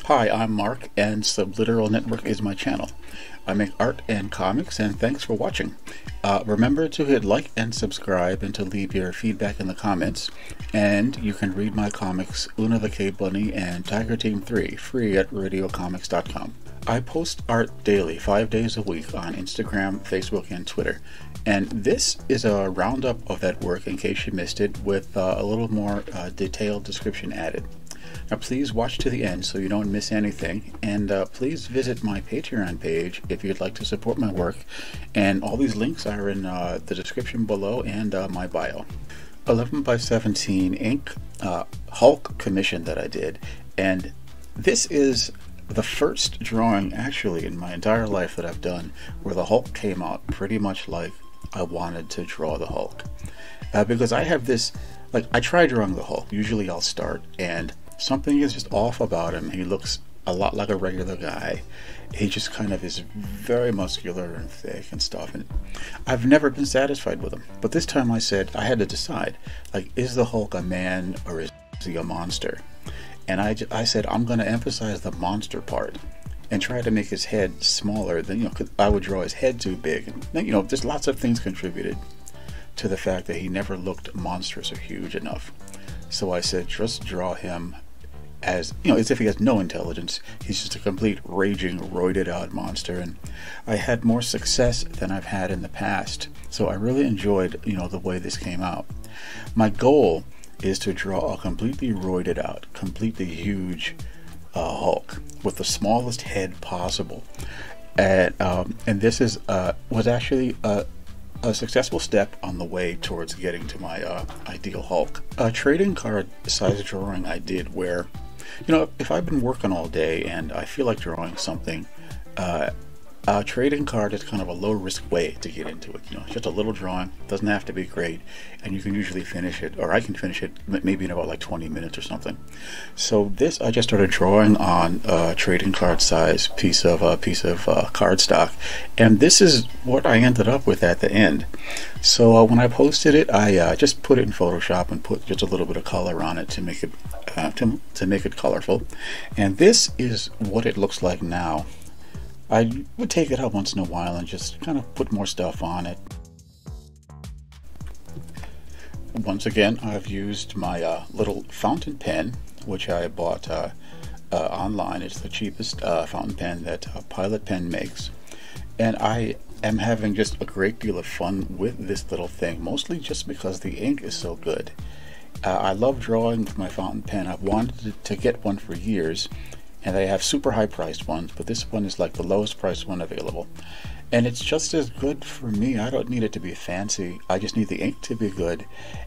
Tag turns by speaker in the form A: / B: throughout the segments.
A: Hi, I'm Mark, and Subliteral Network is my channel. I make art and comics, and thanks for watching. Remember to hit like and subscribe, and to leave your feedback in the comments. And you can read my comics Una the Cave Bunny and Tiger Team 3 free at radiocomics.com. I post art daily, 5 days a week on Instagram, Facebook, and Twitter. And this is a roundup of that work in case you missed it, with a little more detailed description added. Now please watch to the end so you don't miss anything, and please visit my Patreon page if you'd like to support my work, and all these links are in the description below and my bio. 11 by 17 ink Hulk commission that I did, and this is the first drawing actually in my entire life that I've done where the Hulk came out pretty much like I wanted to draw the Hulk. Because I have this, like, I try drawing the Hulk. Usually I'll start and something is just off about him. He looks a lot like a regular guy. He just kind of is very muscular and thick and stuff, and I've never been satisfied with him. But this time I said I had to decide, like, is the Hulk a man or is he a monster? And I said I'm going to emphasize the monster part and try to make his head smaller than, you know, 'cause I would draw his head too big, and, you know, there's lots of things contributed to the fact that he never looked monstrous or huge enough. So I said just draw him as, you know, as if he has no intelligence. He's just a complete raging, roided out monster, and I had more success than I've had in the past. So I really enjoyed, you know, the way this came out. My goal is to draw a completely roided out, completely huge Hulk with the smallest head possible. And this is was actually a successful step on the way towards getting to my ideal Hulk. A trading card size drawing I did where, you know, if I've been working all day and I feel like drawing something, a trading card is kind of a low risk way to get into it. You know, it's just a little drawing, doesn't have to be great, and you can usually finish it, or I can finish it maybe in about like 20 minutes or something. So this, I just started drawing on a trading card size piece of cardstock, and this is what I ended up with at the end. So when I posted it, I just put it in Photoshop and put just a little bit of color on it to make it to make it colorful. And this is what it looks like now. I would take it out once in a while and just kind of put more stuff on it. Once again, I've used my little fountain pen, which I bought online. It's the cheapest fountain pen that Pilot Pen makes, and I am having just a great deal of fun with this little thing, mostly just because the ink is so good. I love drawing with my fountain pen. I've wanted to get one for years, and they have super high priced ones, but this one is like the lowest priced one available, and it's just as good for me. I don't need it to be fancy. I just need the ink to be good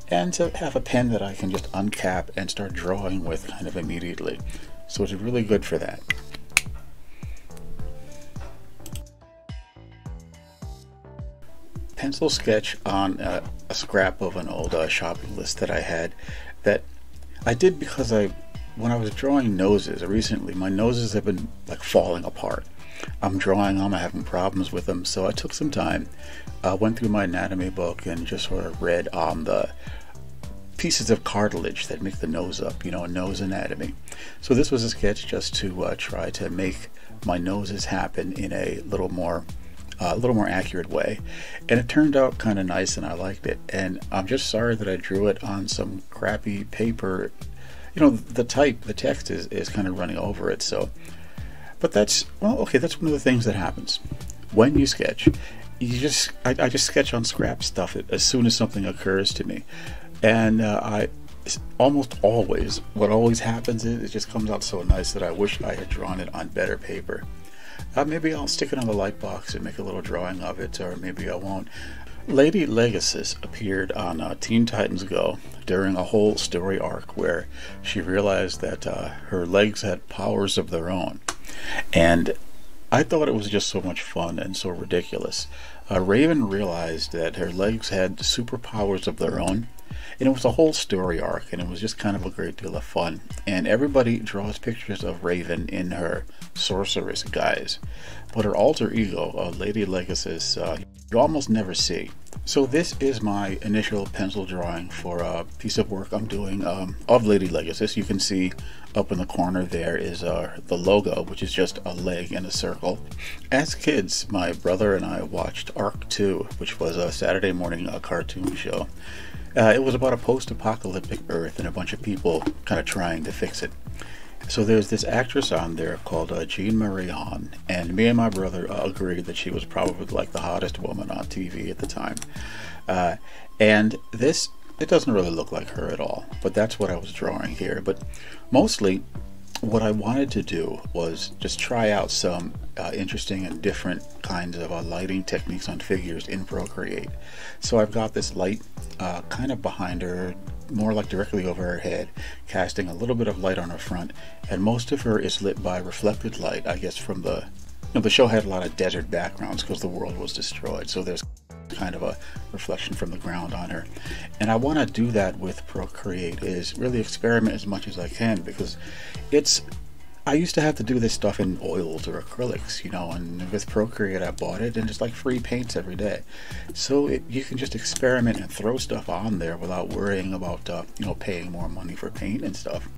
A: and to have a pen that I can just uncap and start drawing with kind of immediately. So it's really good for that. Pencil sketch on a scrap of an old shopping list that I had, that I did because when I was drawing noses recently, my noses have been like falling apart. I'm drawing them, I'm having problems with them, so I took some time, went through my anatomy book and just sort of read on the pieces of cartilage that make the nose up, you know, nose anatomy. So this was a sketch just to try to make my noses happen in a little more accurate way, and it turned out kind of nice, and I liked it. And I'm just sorry that I drew it on some crappy paper. You know, the text is kind of running over it. So, but that's, well, okay, that's one of the things that happens when you sketch. You just, I just sketch on scrap stuff as soon as something occurs to me, and almost always, what always happens is it just comes out so nice that I wish I had drawn it on better paper. Maybe I'll stick it on the light box and make a little drawing of it, or maybe I won't. Lady Legasus appeared on Teen Titans Go during a whole story arc where she realized that her legs had powers of their own, and I thought it was just so much fun and so ridiculous. Raven realized that her legs had superpowers of their own, and it was a whole story arc, and it was just kind of a great deal of fun. And everybody draws pictures of Raven in her sorceress guise, but her alter ego, Lady Legasus, you almost never see. So this is my initial pencil drawing for a piece of work I'm doing of Lady Legasus. You can see up in the corner there is the logo, which is just a leg in a circle. As kids, my brother and I watched Arc 2, which was a Saturday morning cartoon show. It was about a post-apocalyptic Earth and a bunch of people kind of trying to fix it. So there's this actress on there called Jean Marie Hahn, and me and my brother agreed that she was probably like the hottest woman on TV at the time. And this, it doesn't really look like her at all, but that's what I was drawing here. But mostly what I wanted to do was just try out some interesting and different kinds of lighting techniques on figures in Procreate. So I've got this light kind of behind her, more like directly over her head, casting a little bit of light on her front, and most of her is lit by reflected light, I guess from the, the show had a lot of desert backgrounds because the world was destroyed, so there's kind of a reflection from the ground on her. And I want to do that with Procreate, is really experiment as much as I can, because I used to have to do this stuff in oils or acrylics, and with Procreate I bought it and it's like free paints every day. So you can just experiment and throw stuff on there without worrying about, paying more money for paint and stuff.